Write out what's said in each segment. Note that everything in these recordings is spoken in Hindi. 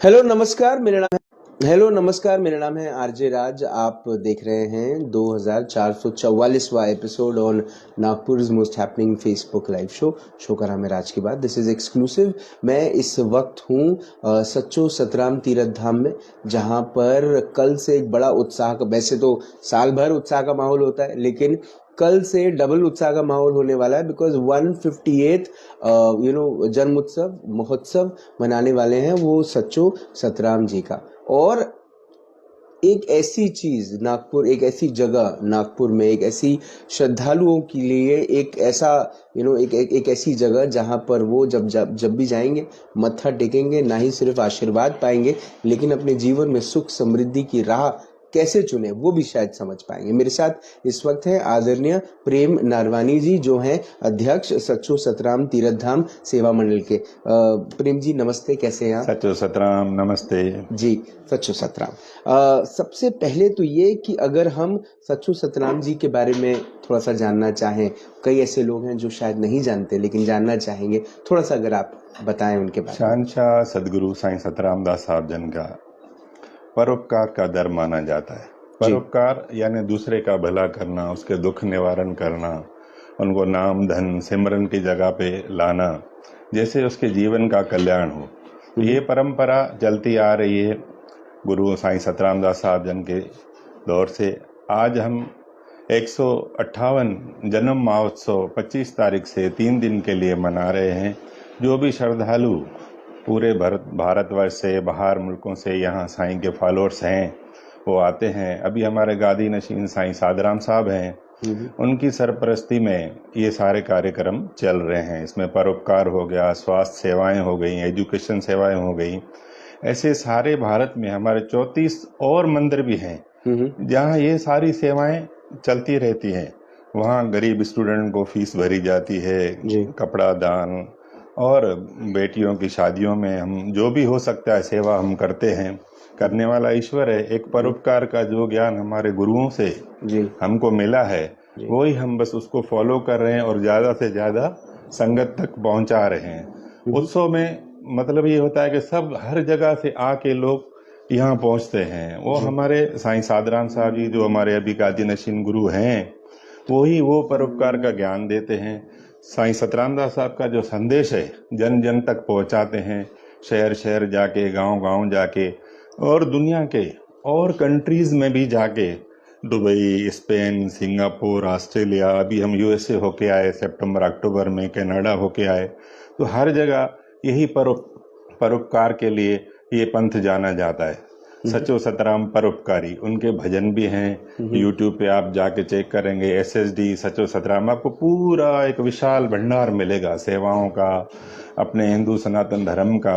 नमस्कार, मेरा नाम है आरजे राज। आप देख रहे हैं 2444वां episode on Nagpur most happening Facebook live show का नाम है राज की बात। This is exclusive. मैं इस वक्त हूँ सच्चो सतराम तीरथ धाम में, जहाँ पर कल से एक बड़ा उत्साह का, वैसे तो साल भर उत्साह का माहौल होता है, लेकिन कल से डबल उत्साह का माहौल होने वाला है, बिकॉज 158th जन्मोत्सव महोत्सव मनाने वाले हैं वो सच्चो सतराम जी का। और एक ऐसी चीज नागपुर, एक ऐसी जगह नागपुर में, एक ऐसी श्रद्धालुओं के लिए एक ऐसा एक ऐसी जगह जहां पर वो जब भी जाएंगे, मत्था टेकेंगे, ना ही सिर्फ आशीर्वाद पाएंगे, लेकिन अपने जीवन में सुख समृद्धि की राह कैसे चुने वो भी शायद समझ पाएंगे। मेरे साथ इस वक्त है आदरणीय प्रेम नारवानी जी, जो हैं अध्यक्ष सच्चो सतराम तीरथ धाम सेवा मंडल के। प्रेम जी नमस्ते, कैसे हैं आप? सच्चो सतराम, नमस्ते जी। सच्चो सतराम, सबसे पहले तो ये कि अगर हम सच्चो सतराम जी के बारे में थोड़ा सा जानना चाहें, कई ऐसे लोग हैं जो शायद नहीं जानते लेकिन जानना चाहेंगे, थोड़ा सा अगर आप बताएं उनके बारे में। शहंशाह सदगुरु साईं सतराम दास साहब जन का परोपकार का दर माना जाता है। परोपकार यानी दूसरे का भला करना, उसके दुख निवारण करना, उनको नाम धन सिमरन की जगह पे लाना, जैसे उसके जीवन का कल्याण हो। ये परंपरा चलती आ रही है गुरु साईं सतराम दास साहब जन के दौर से। आज हम 158 जन्म महोत्सव 25 तारीख से 3 दिन के लिए मना रहे हैं। जो भी श्रद्धालु पूरे भारतवर्ष से, बाहर मुल्कों से यहाँ साईं के फॉलोअर्स हैं वो आते हैं। अभी हमारे गादी नशीन साईं सादराम साहब हैं, उनकी सरपरस्ती में ये सारे कार्यक्रम चल रहे हैं। इसमें परोपकार हो गया, स्वास्थ्य सेवाएं हो गई, एजुकेशन सेवाएं हो गई। ऐसे सारे भारत में हमारे 34 और मंदिर भी हैं जहाँ ये सारी सेवाएं चलती रहती हैं। वहाँ गरीब स्टूडेंट को फीस भरी जाती है, कपड़ा दान, और बेटियों की शादियों में हम जो भी हो सकता है सेवा हम करते हैं। करने वाला ईश्वर है। एक परोपकार का जो ज्ञान हमारे गुरुओं से हमको मिला है, वही हम बस उसको फॉलो कर रहे हैं और ज़्यादा से ज़्यादा संगत तक पहुंचा रहे हैं। उत्सव में मतलब ये होता है कि सब हर जगह से आके लोग यहाँ पहुँचते हैं। वो हमारे साईं सादराम साहब जी जो हमारे अभी गादी नशीन गुरु हैं, वही वो परोपकार का ज्ञान देते हैं। साईं सतराम दास साहब का जो संदेश है जन जन तक पहुंचाते हैं, शहर शहर जाके, गांव गांव जाके, और दुनिया के और कंट्रीज में भी जाके, दुबई, स्पेन, सिंगापुर, ऑस्ट्रेलिया, अभी हम यूएसए होके आए सितंबर अक्टूबर में, कनाडा होके आए। तो हर जगह यही परोपकार के लिए ये पंथ जाना जाता है। सच्चो सतराम परोपकारी, उनके भजन भी हैं। यूट्यूब पे आप जाके चेक करेंगे, SSD सच्चो सतराम, आपको पूरा एक विशाल भंडार मिलेगा सेवाओं का, अपने हिंदू सनातन धर्म का।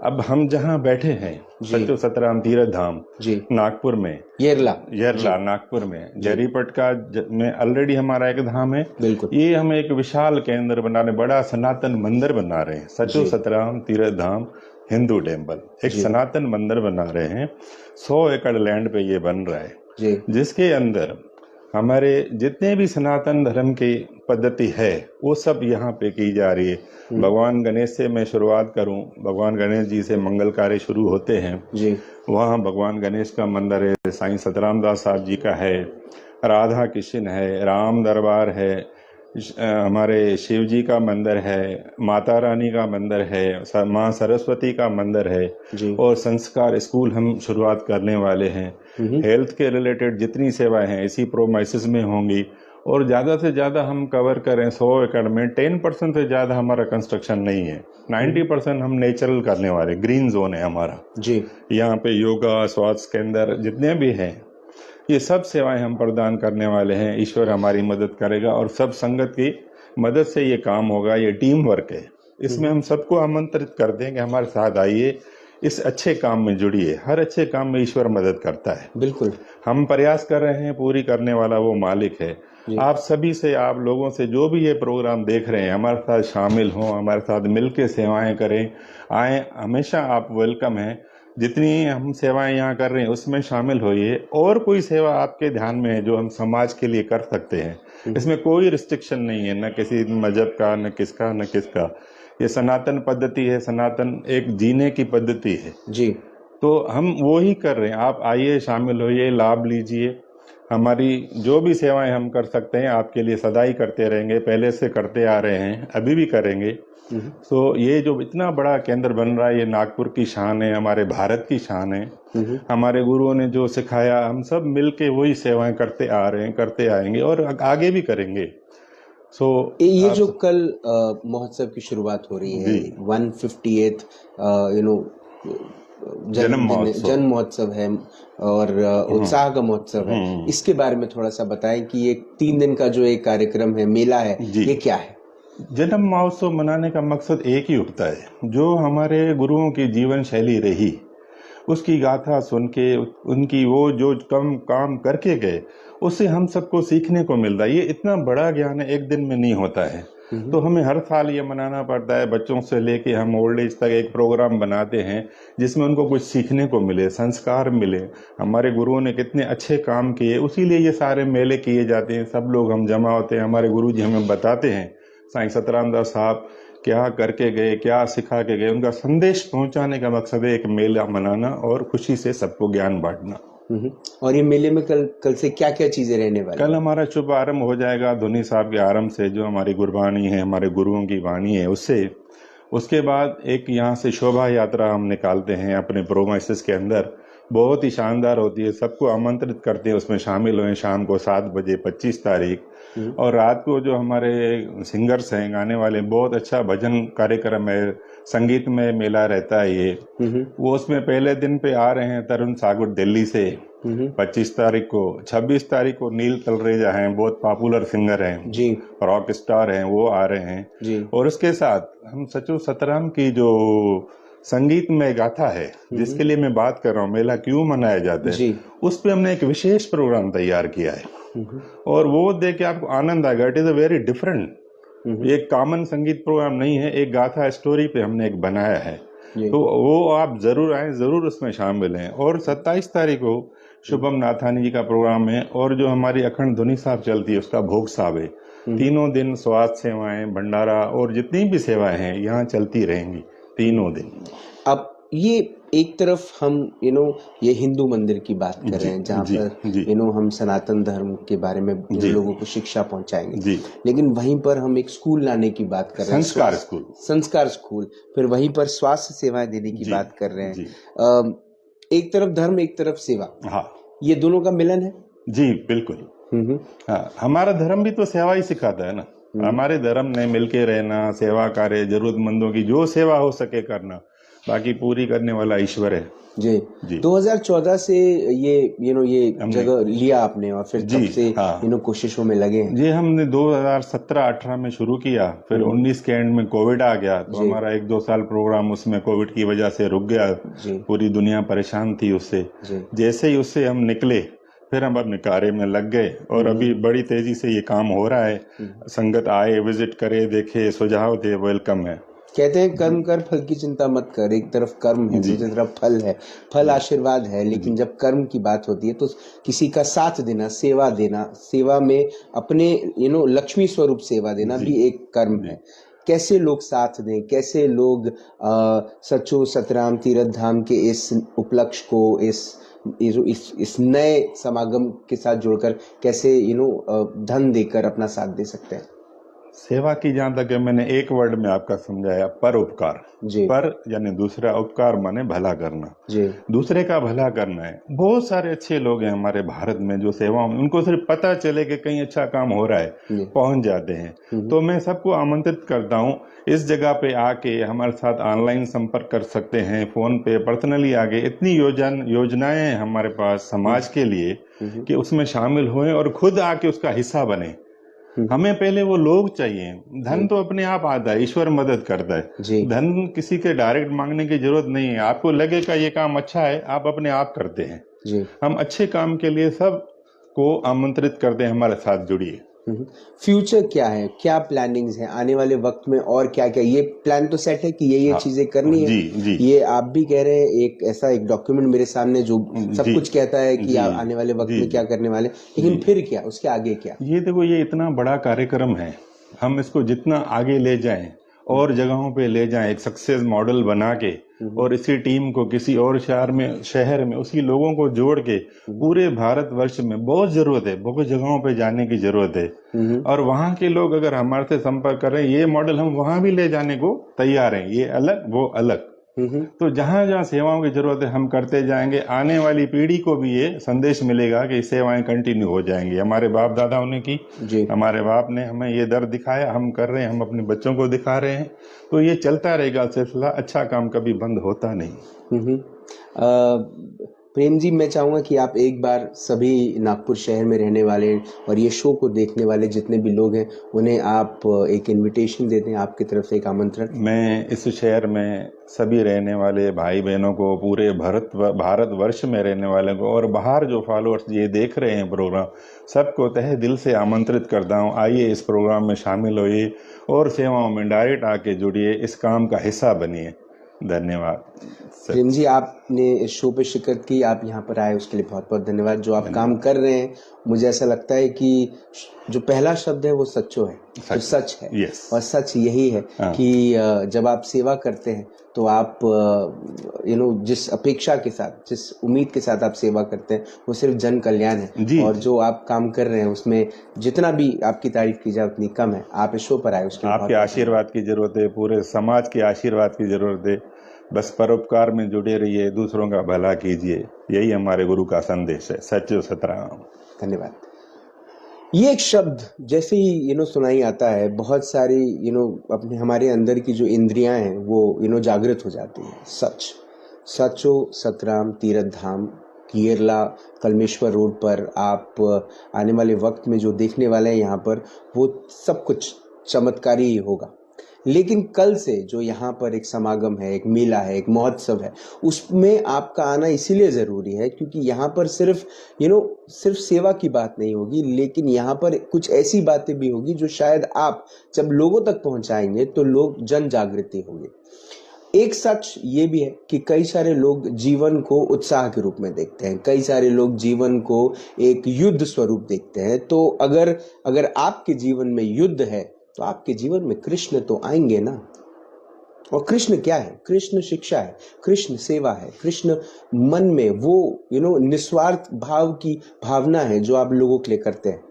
अब हम जहाँ बैठे हैं सच्चो सतराम तीरथ धाम नागपुर में, येरला नागपुर में, जरीपटका में ऑलरेडी हमारा एक धाम है। ये हम एक विशाल केंद्र बना रहे, बड़ा सनातन मंदिर बना रहे हैं। सच्चो सतराम तीरथ धाम हिंदू टेम्पल, एक सनातन मंदिर बना रहे हैं। 100 एकड़ लैंड पे ये बन रहा है, जिसके अंदर हमारे जितने भी सनातन धर्म की पद्धति है वो सब यहाँ पे की जा रही है। भगवान गणेश से मैं शुरुआत करूं, भगवान गणेश जी से मंगल कार्य शुरू होते हैं। वहाँ भगवान गणेश का मंदिर है, साईं सतराम दास साहब जी का है, राधा कृष्ण है, राम दरबार है, हमारे शिव जी का मंदिर है, माता रानी का मंदिर है, माँ सरस्वती का मंदिर है, और संस्कार स्कूल हम शुरुआत करने वाले हैं। हेल्थ के रिलेटेड जितनी सेवाएं हैं इसी प्रोमाइसिस में होंगी। और ज़्यादा से ज़्यादा हम कवर करें 100 एकड़ में, 10% से ज़्यादा हमारा कंस्ट्रक्शन नहीं है। 90% हम नेचुरल करने वाले, ग्रीन जोन है हमारा। यहाँ पे योगा, स्वास्थ्य केंद्र जितने भी हैं, ये सब सेवाएं हम प्रदान करने वाले हैं। ईश्वर हमारी मदद करेगा और सब संगत की मदद से ये काम होगा। ये टीम वर्क है, इसमें हम सबको आमंत्रित कर देंगे, हमारे साथ आइए, इस अच्छे काम में जुड़िए। हर अच्छे काम में ईश्वर मदद करता है। बिल्कुल, हम प्रयास कर रहे हैं, पूरी करने वाला वो मालिक है। आप सभी से, आप लोगों से, जो भी ये प्रोग्राम देख रहे हैं, हमारे साथ शामिल हों, हमारे साथ मिलकर सेवाएं करें, आए, हमेशा आप वेलकम हैं। जितनी हम सेवाएं यहाँ कर रहे हैं उसमें शामिल होइए। और कोई सेवा आपके ध्यान में है जो हम समाज के लिए कर सकते हैं, इसमें कोई रिस्ट्रिक्शन नहीं है, न किसी मजहब का, न किसका, न किसका। ये सनातन पद्धति है, सनातन एक जीने की पद्धति है जी। तो हम वो ही कर रहे हैं। आप आइए, शामिल होइए, लाभ लीजिए। हमारी जो भी सेवाएं हम कर सकते हैं आपके लिए सदा ही करते रहेंगे, पहले से करते आ रहे हैं, अभी भी करेंगे। तो ये जो इतना बड़ा केंद्र बन रहा है, ये नागपुर की शान है, हमारे भारत की शान है। हमारे गुरुओं ने जो सिखाया, हम सब मिलके वही सेवाएं करते आ रहे हैं, करते आएंगे और आगे भी करेंगे। ये जो कल महोत्सव की शुरुआत हो रही है, 158th जन्म महोत्सव है और उत्साह का महोत्सव है, इसके बारे में थोड़ा सा बताएं कि ये 3 दिन का जो एक कार्यक्रम है, मेला है, ये क्या है? जन्म महोत्सव मनाने का मकसद एक ही होता है, जो हमारे गुरुओं की जीवन शैली रही उसकी गाथा सुन के, उनकी वो जो कम काम करके गए, उससे हम सबको सीखने को मिलता है। ये इतना बड़ा ज्ञान एक दिन में नहीं होता है, तो हमें हर साल ये मनाना पड़ता है। बच्चों से लेके हम ओल्ड एज तक एक प्रोग्राम बनाते हैं जिसमें उनको कुछ सीखने को मिले, संस्कार मिले। हमारे गुरुओं ने कितने अच्छे काम किए, उसीलिए ये सारे मेले किए जाते हैं। सब लोग हम जमा होते हैं, हमारे गुरु जी हमें बताते हैं साईं सतराम दास साहब क्या करके गए, क्या सिखा के गए, उनका संदेश पहुंचाने का मकसद है एक मेला मनाना और खुशी से सबको ज्ञान बांटना। और ये मेले में कल से क्या क्या चीजें रहने वाली? कल हमारा शुभ आरंभ हो जाएगा धुनी साहब के आरंभ से, जो हमारी गुरबानी है, हमारे गुरुओं की वाणी है, उससे। उसके बाद एक यहाँ से शोभा यात्रा हम निकालते हैं अपने प्रोमाइसिस के अंदर, बहुत ही शानदार होती है। सबको आमंत्रित करते हैं उसमें शामिल हुए। शाम को 7 बजे 25 तारीख, और रात को जो हमारे सिंगर्स हैं, गाने वाले, बहुत अच्छा भजन कार्यक्रम है, संगीत में मेला रहता है ये। वो उसमें पहले दिन पे आ रहे हैं तरुण सागर दिल्ली से 25 तारीख को। 26 तारीख को नील तलरेजा हैं, बहुत पॉपुलर सिंगर हैं जी, रॉक स्टार हैं, वो आ रहे हैं जी। और उसके साथ हम सचू सतराम की जो संगीत में गाथा है, जिसके लिए मैं बात कर रहा हूँ, मेला क्यों मनाया जाता है, उस पे हमने एक विशेष प्रोग्राम तैयार किया है और वो देख के आपको आनंद आएगा। It is a very different, एक कॉमन संगीत प्रोग्राम नहीं है, एक गाथा स्टोरी पे हमने एक बनाया है। तो वो आप जरूर आए, जरूर उसमें शामिल हैं। और 27 तारीख को शुभम नाथानी जी का प्रोग्राम है और जो हमारी अखंड धुनी साहब चलती है उसका भोग साहब है। तीनों दिन स्वास्थ्य सेवाएं, भंडारा और जितनी भी सेवाएं हैं यहाँ चलती रहेंगी तीनों दिन। अब ये एक तरफ हम ये हिंदू मंदिर की बात कर रहे हैं, जहाँ पर हम सनातन धर्म के बारे में लोगों को शिक्षा पहुंचाएंगे, लेकिन वहीं पर हम एक स्कूल लाने की बात कर रहे हैं, संस्कार स्कूल, फिर वहीं पर स्वास्थ्य सेवाएं देने की बात कर रहे हैं। एक तरफ धर्म, एक तरफ सेवा, हाँ, ये दोनों का मिलन है जी, बिल्कुल। हाँ, हमारा धर्म भी तो सेवा ही सिखाता है ना। हमारे धर्म ने मिलके रहना, सेवा कार्य, जरूरतमंदों की जो सेवा हो सके करना, बाकी पूरी करने वाला ईश्वर है जी। 2014 से ये जगह लिया आपने और फिर तब से कोशिशों में लगे हैं। जी, हमने 2017-18 में शुरू किया, फिर 19 के एंड में कोविड आ गया, तो हमारा 1-2 साल प्रोग्राम उसमें कोविड की वजह से रुक गया। पूरी दुनिया परेशान थी उससे। जैसे ही उससे हम निकले, फिर हम अपने कार्य में लग गए और अभी बड़ी तेजी से ये काम हो रहा है। संगत आए, विजिट करे, देखे, सुझाव दे, वेलकम है। कहते हैं कर्म कर, फल की चिंता मत कर। एक तरफ कर्म है, दूसरी तरफ फल है। फल आशीर्वाद है, लेकिन जब कर्म की बात होती है तो किसी का साथ देना, सेवा देना, सेवा में अपने लक्ष्मी स्वरूप सेवा देना भी एक कर्म है। कैसे लोग साथ दें, कैसे लोग सचो सतराम तीर्थ धाम के इस उपलक्ष्य को, इस नए समागम के साथ जुड़कर कैसे धन देकर अपना साथ दे सकते हैं? सेवा की जहां तक है, मैंने एक वर्ड में आपका समझाया, परोपकार। पर यानी दूसरा, उपकार माने भला करना जी, दूसरे का भला करना है। बहुत सारे अच्छे लोग हैं हमारे भारत में जो सेवा, उनको सिर्फ पता चले कि कहीं अच्छा काम हो रहा है, पहुंच जाते हैं। तो मैं सबको आमंत्रित करता हूं, इस जगह पे आके हमारे साथ ऑनलाइन संपर्क कर सकते हैं, फोन पे, पर्सनली आगे। इतनी योजनाएं हैं हमारे पास समाज के लिए कि उसमें शामिल हुए और खुद आके उसका हिस्सा बने। हमें पहले वो लोग चाहिए। धन तो अपने आप आता है, ईश्वर मदद करता है। धन किसी के डायरेक्ट मांगने की जरूरत नहीं है। आपको लगेगा ये काम अच्छा है, आप अपने आप करते हैं जी। हम अच्छे काम के लिए सब को आमंत्रित करते हैं, हमारे साथ जुड़िए। फ्यूचर क्या है, क्या प्लानिंग्स हैं आने वाले वक्त में, और क्या क्या ये प्लान तो सेट है कि ये चीजें करनी है जी। ये आप भी कह रहे हैं, एक ऐसा एक डॉक्यूमेंट मेरे सामने जो सब कुछ कहता है कि आने वाले वक्त में क्या करने वाले, लेकिन फिर क्या, उसके आगे क्या? ये देखो, ये इतना बड़ा कार्यक्रम है, हम इसको जितना आगे ले जाएं और जगहों पे ले जाएं, एक सक्सेस मॉडल बना के, और इसी टीम को किसी और शहर में उसी लोगों को जोड़ के पूरे भारतवर्ष में बहुत जरूरत है, बहुत जगहों पे जाने की जरूरत है। और वहाँ के लोग अगर हमारे से संपर्क कर रहे हैं, ये मॉडल हम वहाँ भी ले जाने को तैयार हैं, ये अलग वो अलग। तो जहां जहां सेवाओं की जरूरत है हम करते जाएंगे। आने वाली पीढ़ी को भी ये संदेश मिलेगा कि सेवाएं कंटिन्यू हो जाएंगी। हमारे बाप दादाओं ने की, हमारे बाप ने हमें ये दर दिखाया, हम कर रहे हैं, हम अपने बच्चों को दिखा रहे हैं, तो ये चलता रहेगा सिलसिला। अच्छा काम कभी बंद होता नहीं। प्रेम जी, मैं चाहूंगा कि आप एक बार सभी नागपुर शहर में रहने वाले और ये शो को देखने वाले जितने भी लोग हैं उन्हें आप एक इनविटेशन दे दें, आपकी तरफ से एक आमंत्रण। मैं इस शहर में सभी रहने वाले भाई बहनों को, पूरे भारतवर्ष में रहने वाले को, और बाहर जो फॉलोअर्स ये देख रहे हैं प्रोग्राम, सबको तहे दिल से आमंत्रित करता हूँ, आइए इस प्रोग्राम में शामिल होइए और सेवाओं में डायरेक्ट आके जुड़िए, इस काम का हिस्सा बनिए। धन्यवाद। प्रेम जी, आपने इस शो पे शिरकत की, आप यहाँ पर आए उसके लिए बहुत बहुत धन्यवाद। जो आप काम कर रहे हैं, मुझे ऐसा लगता है कि जो पहला शब्द है वो सच्चो है, तो सच है। और सच यही है कि जब आप सेवा करते हैं तो आप जिस अपेक्षा के साथ, जिस उम्मीद के साथ आप सेवा करते हैं वो सिर्फ जन कल्याण है। और जो आप काम कर रहे हैं उसमें जितना भी आपकी तारीफ की जाए उतनी कम है। आप इस शो पर आए उसके लिए आपके आशीर्वाद की जरूरत है, पूरे समाज के आशीर्वाद की जरूरत है। बस परोपकार में जुड़े रहिए, दूसरों का भला कीजिए, यही हमारे गुरु का संदेश है। सच्चो सतराम। धन्यवाद। ये एक शब्द जैसे ही सुनाई आता है, बहुत सारी अपने हमारे अंदर की जो इंद्रियां हैं वो जागृत हो जाती हैं। सच, सचो सतराम तीर्थ धाम, केरला कलमेश्वर रोड पर आप आने वाले वक्त में जो देखने वाले हैं यहाँ पर, वो सब कुछ चमत्कारी ही होगा। लेकिन कल से जो यहाँ पर एक समागम है, एक मेला है, एक महोत्सव है, उसमें आपका आना इसीलिए ज़रूरी है क्योंकि यहाँ पर सिर्फ सिर्फ सेवा की बात नहीं होगी, लेकिन यहाँ पर कुछ ऐसी बातें भी होगी जो शायद आप जब लोगों तक पहुँचाएंगे तो लोग जन जागृति होगी। एक सच ये भी है कि कई सारे लोग जीवन को उत्साह के रूप में देखते हैं, कई सारे लोग जीवन को एक युद्ध स्वरूप देखते हैं। तो अगर आपके जीवन में युद्ध है तो आपके जीवन में कृष्ण तो आएंगे ना। और कृष्ण क्या है? कृष्ण शिक्षा है, कृष्ण सेवा है, कृष्ण मन में वो निस्वार्थ भाव की भावना है जो आप लोगों के लिए करते हैं।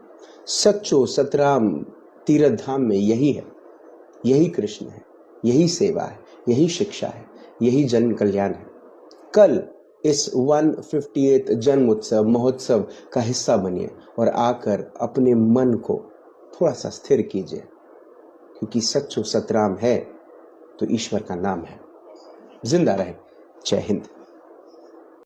सच्चो सतराम तीर्थ धाम में यही है, यही कृष्ण है, यही सेवा है, यही शिक्षा है, यही जन कल्याण है। कल इस 158 जन्म उत्सव महोत्सव का हिस्सा बनिए और आकर अपने मन को थोड़ा सा स्थिर कीजिए, क्योंकि सच्चो सतराम है तो ईश्वर का नाम है। जिंदा रहे। जय हिंद।